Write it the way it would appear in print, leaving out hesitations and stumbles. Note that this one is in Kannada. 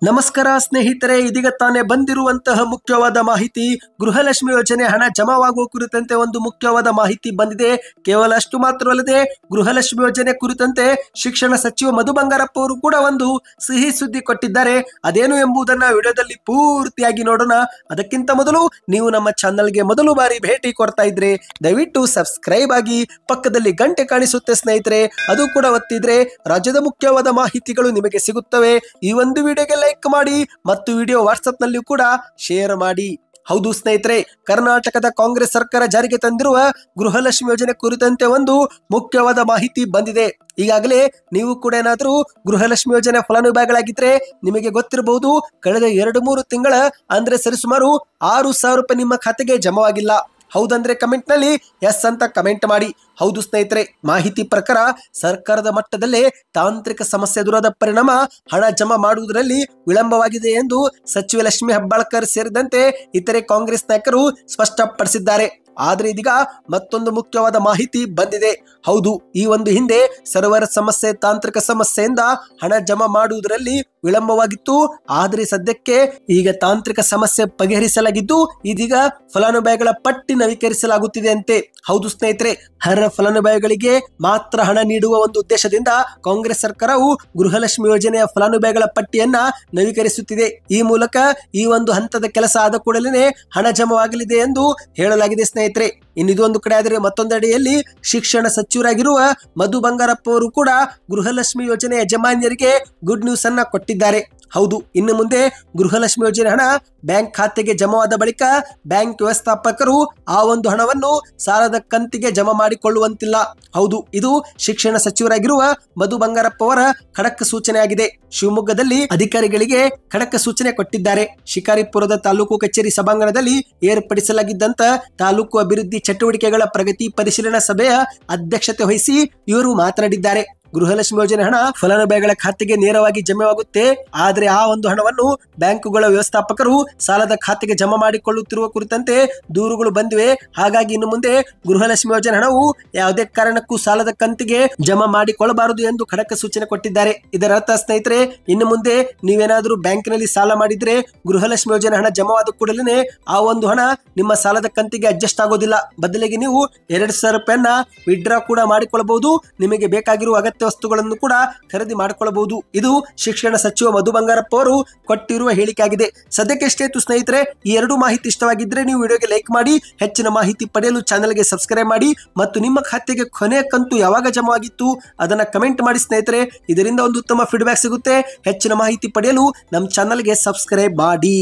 ನಮಸ್ಕಾರ ಸ್ನೇಹಿತರೆ, ಇದೀಗ ತಾನೇ ಬಂದಿರುವಂತಹ ಮುಖ್ಯವಾದ ಮಾಹಿತಿ. ಗೃಹಲಕ್ಷ್ಮಿ ಯೋಜನೆ ಹಣ ಜಮಾವಾಗುವ ಕುರಿತಂತೆ ಒಂದು ಮುಖ್ಯವಾದ ಮಾಹಿತಿ ಬಂದಿದೆ. ಕೇವಲ ಅಷ್ಟು ಮಾತ್ರವಲ್ಲದೆ ಗೃಹಲಕ್ಷ್ಮಿ ಯೋಜನೆ ಕುರಿತಂತೆ ಶಿಕ್ಷಣ ಸಚಿವ ಮಧು ಬಂಗಾರಪ್ಪ ಅವರು ಕೂಡ ಒಂದು ಸಿಹಿ ಸುದ್ದಿ ಕೊಟ್ಟಿದ್ದಾರೆ. ಅದೇನು ಎಂಬುದನ್ನ ವಿಡಿಯೋದಲ್ಲಿ ಪೂರ್ತಿಯಾಗಿ ನೋಡೋಣ. ಅದಕ್ಕಿಂತ ಮೊದಲು ನೀವು ನಮ್ಮ ಚಾನಲ್ಗೆ ಮೊದಲು ಬಾರಿ ಭೇಟಿ ಕೊಡ್ತಾ ಇದ್ರೆ ದಯವಿಟ್ಟು ಸಬ್ಸ್ಕ್ರೈಬ್ ಆಗಿ, ಪಕ್ಕದಲ್ಲಿ ಗಂಟೆ ಕಾಣಿಸುತ್ತೆ ಸ್ನೇಹಿತರೆ, ಅದು ಕೂಡ ಒತ್ತಿದ್ರೆ ರಾಜ್ಯದ ಮುಖ್ಯವಾದ ಮಾಹಿತಿಗಳು ನಿಮಗೆ ಸಿಗುತ್ತವೆ. ಈ ಒಂದು ವಿಡಿಯೋಗೆ ಲೈಕ್ ಮಾಡಿ ಮತ್ತು ವಿಡಿಯೋ ವಾಟ್ಸ್ಆಪ್ ನಲ್ಲಿ ಕೂಡ ಶೇರ್ ಮಾಡಿ. ಹೌದು ಸ್ನೇಹಿತರೆ, ಕರ್ನಾಟಕದ ಕಾಂಗ್ರೆಸ್ ಸರ್ಕಾರ ಜಾರಿಗೆ ತಂದಿರುವ ಗೃಹಲಕ್ಷ್ಮಿ ಯೋಜನೆ ಕುರಿತಂತೆ ಒಂದು ಮುಖ್ಯವಾದ ಮಾಹಿತಿ ಬಂದಿದೆ. ಈಗಾಗಲೇ ನೀವು ಕೂಡ ಏನಾದರೂ ಗೃಹಲಕ್ಷ್ಮಿ ಯೋಜನೆ ಫಲಾನುಭವಿಗಳಾಗಿದ್ರೆ ನಿಮಗೆ ಗೊತ್ತಿರಬಹುದು, ಕಳೆದ 2-3 ತಿಂಗಳ ಅಂದ್ರೆ ಸರಿಸುಮಾರು 6,000 ರೂಪಾಯಿ ನಿಮ್ಮ ಖಾತೆಗೆ ಜಮಾವಾಗಿಲ್ಲ. ಹೌದಂದ್ರೆ ಕಮೆಂಟ್ ನಲ್ಲಿ ಎಸ್ ಅಂತ ಕಮೆಂಟ್ ಮಾಡಿ. ಹೌದು ಸ್ನೇಹಿತರೆ, ಮಾಹಿತಿ ಪ್ರಕಾರ ಸರ್ಕಾರದ ಮಟ್ಟದಲ್ಲೇ ತಾಂತ್ರಿಕ ಸಮಸ್ಯೆ ಎದುರಾದ ಪರಿಣಾಮ ಹಣ ಜಮಾ ಮಾಡುವುದರಲ್ಲಿ ವಿಳಂಬವಾಗಿದೆ ಎಂದು ಸಚಿವ ಲಕ್ಷ್ಮಿ ಹೆಬ್ಬಾಳ್ಕರ್ ಸೇರಿದಂತೆ ಇತರೆ ಕಾಂಗ್ರೆಸ್ ನಾಯಕರು ಸ್ಪಷ್ಟಪಡಿಸಿದ್ದಾರೆ. ಆದ್ರೆ ಇದೀಗ ಮತ್ತೊಂದು ಮುಖ್ಯವಾದ ಮಾಹಿತಿ ಬಂದಿದೆ. ಹೌದು, ಈ ಒಂದು ಹಿಂದೆ ಸರ್ವರ್ ಸಮಸ್ಯೆ, ತಾಂತ್ರಿಕ ಸಮಸ್ಯೆಯಿಂದ ಹಣ ಜಮಾ ಮಾಡುವುದರಲ್ಲಿ ವಿಳಂಬವಾಗಿತ್ತು. ಆದ್ರೆ ಸದ್ಯಕ್ಕೆ ಈಗ ತಾಂತ್ರಿಕ ಸಮಸ್ಯೆ ಬಗೆಹರಿಸಲಾಗಿದ್ದು ಇದೀಗ ಫಲಾನುಭವಿಗಳ ಪಟ್ಟಿ ನವೀಕರಿಸಲಾಗುತ್ತಿದೆ ಅಂತೆ. ಹೌದು ಸ್ನೇಹಿತರೆ, ಅರ್ಹ ಫಲಾನುಭವಿಗಳಿಗೆ ಮಾತ್ರ ಹಣ ನೀಡುವ ಒಂದು ಉದ್ದೇಶದಿಂದ ಕಾಂಗ್ರೆಸ್ ಸರ್ಕಾರವು ಗೃಹಲಕ್ಷ್ಮಿ ಯೋಜನೆಯ ಫಲಾನುಭವಿಗಳ ಪಟ್ಟಿಯನ್ನ ನವೀಕರಿಸುತ್ತಿದೆ. ಈ ಮೂಲಕ ಈ ಒಂದು ಹಂತದ ಕೆಲಸ ಆದ ಕೂಡಲೇ ಹಣ ಜಮಾವಾಗಲಿದೆ ಎಂದು ಹೇಳಲಾಗಿದೆ ಸ್ನೇಹಿತರೆ. ಇನ್ನಿದು ಒಂದು ಕಡೆ ಆದರೆ ಮತ್ತೊಂದೆಡೆಯಲ್ಲಿ ಶಿಕ್ಷಣ ಸಚಿವರಾಗಿರುವ ಮಧು ಬಂಗಾರಪ್ಪ ಅವರು ಕೂಡ ಗೃಹಲಕ್ಷ್ಮಿ ಯೋಜನೆ ಯಜಮಾನಿಯರಿಗೆ ಗುಡ್ ನ್ಯೂಸ್ ಅನ್ನ ಕೊಟ್ಟಿದ್ದಾರೆ. ಹೌದು, ಇನ್ನು ಮುಂದೆ ಗೃಹಲಕ್ಷ್ಮಿ ಯೋಜನೆ ಹಣ ಬ್ಯಾಂಕ್ ಖಾತೆಗೆ ಜಮಾವಾದ ಬಳಿಕ ಬ್ಯಾಂಕ್ ವ್ಯವಸ್ಥಾಪಕರು ಆ ಒಂದು ಹಣವನ್ನು ಸಾಲದ ಕಂತಿಗೆ ಜಮಾ ಮಾಡಿಕೊಳ್ಳುವಂತಿಲ್ಲ. ಹೌದು, ಇದು ಶಿಕ್ಷಣ ಸಚಿವರಾಗಿರುವ ಮಧು ಬಂಗಾರಪ್ಪ ಅವರ ಖಡಕ್ ಸೂಚನೆ ಆಗಿದೆ. ಶಿವಮೊಗ್ಗದಲ್ಲಿ ಅಧಿಕಾರಿಗಳಿಗೆ ಖಡಕ್ ಸೂಚನೆ ಕೊಟ್ಟಿದ್ದಾರೆ. ಶಿಕಾರಿಪುರದ ತಾಲೂಕು ಕಚೇರಿ ಸಭಾಂಗಣದಲ್ಲಿ ಏರ್ಪಡಿಸಲಾಗಿದ್ದಂತ ತಾಲೂಕು ಅಭಿವೃದ್ಧಿ ಚಟುವಟಿಕೆಗಳ ಪ್ರಗತಿ ಪರಿಶೀಲನಾ ಸಭೆಯ ಅಧ್ಯಕ್ಷತೆ ವಹಿಸಿ ಇವರು ಮಾತನಾಡಿದ್ದಾರೆ. ಗೃಹಲಕ್ಷ್ಮಿ ಯೋಜನೆ ಹಣ ಫಲಾನುಭವಿಗಳ ಖಾತೆಗೆ ನೇರವಾಗಿ ಜಮೆಯಾಗುತ್ತೆ. ಆದ್ರೆ ಆ ಒಂದು ಹಣವನ್ನು ಬ್ಯಾಂಕುಗಳ ವ್ಯವಸ್ಥಾಪಕರು ಸಾಲದ ಖಾತೆಗೆ ಜಮಾ ಮಾಡಿಕೊಳ್ಳುತ್ತಿರುವ ಕುರಿತಂತೆ ದೂರುಗಳು ಬಂದಿವೆ. ಹಾಗಾಗಿ ಇನ್ನು ಮುಂದೆ ಗೃಹಲಕ್ಷ್ಮಿ ಯೋಜನೆ ಹಣವು ಯಾವುದೇ ಕಾರಣಕ್ಕೂ ಸಾಲದ ಕಂತಿಗೆ ಜಮಾ ಮಾಡಿಕೊಳ್ಳಬಾರದು ಎಂದು ಖಡಕ್ ಸೂಚನೆ ಕೊಟ್ಟಿದ್ದಾರೆ. ಇದರ ಅರ್ಥ ಸ್ನೇಹಿತರೆ, ಇನ್ನು ಮುಂದೆ ನೀವೇನಾದರೂ ಬ್ಯಾಂಕಿನಲ್ಲಿ ಸಾಲ ಮಾಡಿದ್ರೆ ಗೃಹಲಕ್ಷ್ಮಿ ಯೋಜನೆ ಹಣ ಜಮಾವಾದ ಕೂಡಲೇ ಆ ಒಂದು ಹಣ ನಿಮ್ಮ ಸಾಲದ ಕಂತಿಗೆ ಅಡ್ಜಸ್ಟ್ ಆಗೋದಿಲ್ಲ. ಬದಲಿಗೆ ನೀವು 2,000 ರೂಪಾಯಿಯನ್ನ ವಿಡ್ರಾ ಕೂಡ ಮಾಡಿಕೊಳ್ಳಬಹುದು. ನಿಮಗೆ ಬೇಕಾಗಿರುವ ಅಗತ್ಯ ವಸ್ತುಗಳನ್ನು ಕೂಡ ಖರೀದಿ ಮಾಡಿಕೊಳ್ಳಬಹುದು. ಇದು ಶಿಕ್ಷಣ ಸಚಿವ ಮಧು ಬಂಗಾರಪ್ಪ ಅವರು ಕೊಟ್ಟಿರುವ ಹೇಳಿಕೆ ಆಗಿದೆ. ಸದ್ಯಕ್ಕೆ ಎಷ್ಟೇ ಇತ್ತು ಸ್ನೇಹಿತರೆ, ಈ ಎರಡು ಮಾಹಿತಿ ಇಷ್ಟವಾಗಿದ್ರೆ ನೀವು ವಿಡಿಯೋಗೆ ಲೈಕ್ ಮಾಡಿ. ಹೆಚ್ಚಿನ ಮಾಹಿತಿ ಪಡೆಯಲು ಚಾನೆಲ್ಗೆ ಸಬ್ಸ್ಕ್ರೈಬ್ ಮಾಡಿ ಮತ್ತು ನಿಮ್ಮ ಖಾತೆಗೆ ಕೊನೆಯ ಕಂತು ಯಾವಾಗ ಜಮಾ ಆಗಿತ್ತು ಅದನ್ನ ಕಮೆಂಟ್ ಮಾಡಿ ಸ್ನೇಹಿತರೆ. ಇದರಿಂದ ಒಂದು ಉತ್ತಮ ಫೀಡ್ಬ್ಯಾಕ್ ಸಿಗುತ್ತೆ. ಹೆಚ್ಚಿನ ಮಾಹಿತಿ ಪಡೆಯಲು ನಮ್ಮ ಚಾನೆಲ್ಗೆ ಸಬ್ಸ್ಕ್ರೈಬ್ ಮಾಡಿ.